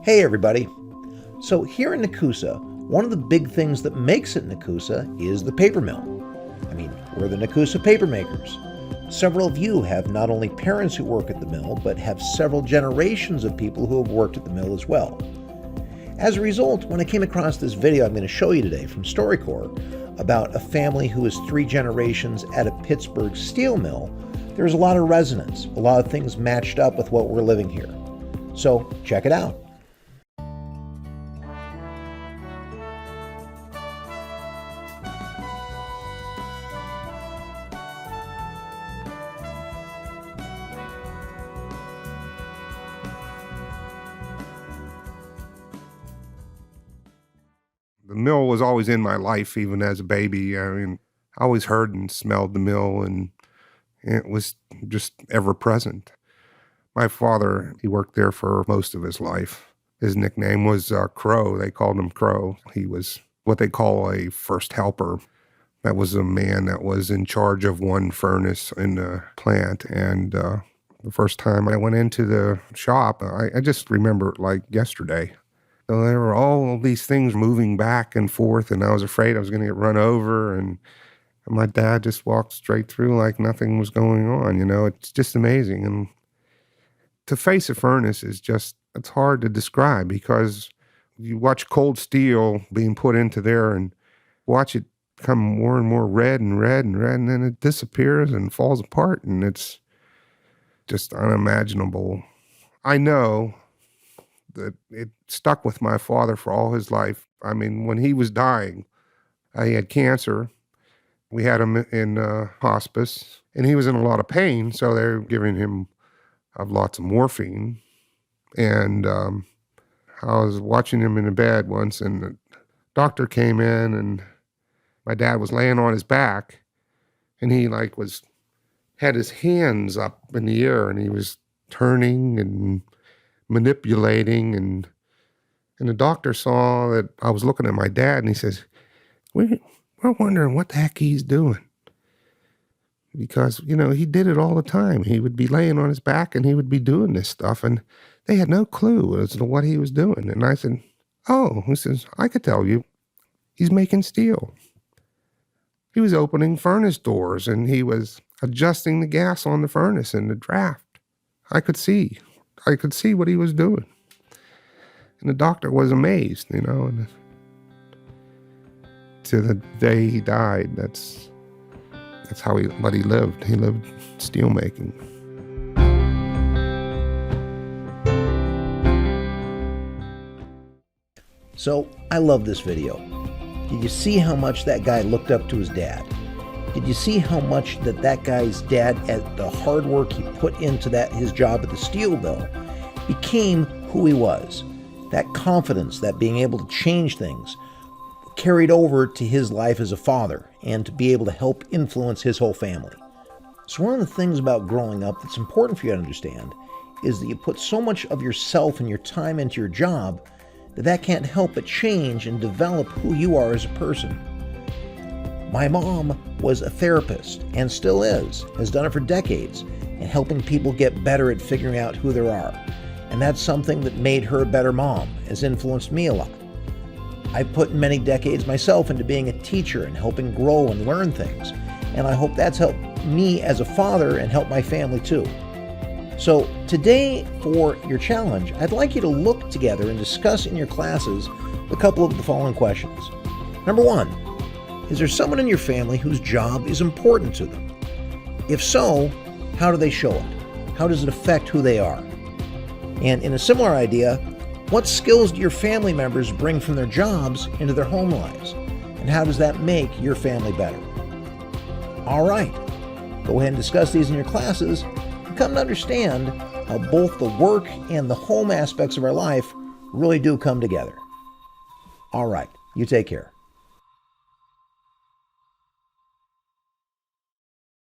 Hey everybody! So here in Nakusa, one of the big things that makes it Nakusa is the paper mill. We're the Nakusa paper makers. Several of you have not only parents who work at the mill, but have several generations of people who have worked at the mill as well. As a result, when I came across this video I'm going to show you today from StoryCorps about a family who is 3 generations at a Pittsburgh steel mill, there's a lot of resonance, a lot of things matched up with what we're living here. So check it out. The mill was always in my life, even as a baby. I always heard and smelled the mill, and it was just ever present. My father, he worked there for most of his life. His nickname was Crow. They called him Crow. He was what they call a first helper. That was a man that was in charge of one furnace in the plant. And the first time I went into the shop, I just remember it like yesterday. So there were all these things moving back and forth, and I was afraid I was going to get run over, and my dad just walked straight through like nothing was going on. It's just amazing. And to face a furnace it's hard to describe, because you watch cold steel being put into there and watch it become more and more red and red and red, and then it disappears and falls apart, and it's just unimaginable. I know that it stuck with my father for all his life. When he was dying, he had cancer. We had him in hospice, and he was in a lot of pain, so they were giving him lots of morphine. And I was watching him in the bed once, and the doctor came in, and my dad was laying on his back, and he had his hands up in the air, and he was turning and manipulating, and the doctor saw that I was looking at my dad, and he says, we're wondering what the heck he's doing. Because, he did it all the time. He would be laying on his back and he would be doing this stuff, and they had no clue as to what he was doing. And I said, he says, I could tell you, he's making steel. He was opening furnace doors, and he was adjusting the gas on the furnace and the draft. I could see what he was doing. And the doctor was amazed, and to the day he died, that's what he lived. He lived steel making. So I love this video. Did you see how much that guy looked up to his dad? Did you see how much that guy's dad, at the hard work he put into his job at the steel mill, became who he was? That confidence, that being able to change things, carried over to his life as a father and to be able to help influence his whole family. So one of the things about growing up that's important for you to understand is that you put so much of yourself and your time into your job that can't help but change and develop who you are as a person. My mom was a therapist and still has done it for decades, in helping people get better at figuring out who they are. And that's something that made her a better mom, has influenced me a lot. I put many decades myself into being a teacher and helping grow and learn things. And I hope that's helped me as a father and help my family too. So today, for your challenge, I'd like you to look together and discuss in your classes a couple of the following questions. Number 1, is there someone in your family whose job is important to them? If so, how do they show it? How does it affect who they are? And in a similar idea, what skills do your family members bring from their jobs into their home lives? And how does that make your family better? All right, go ahead and discuss these in your classes and come to understand how both the work and the home aspects of our life really do come together. All right, you take care.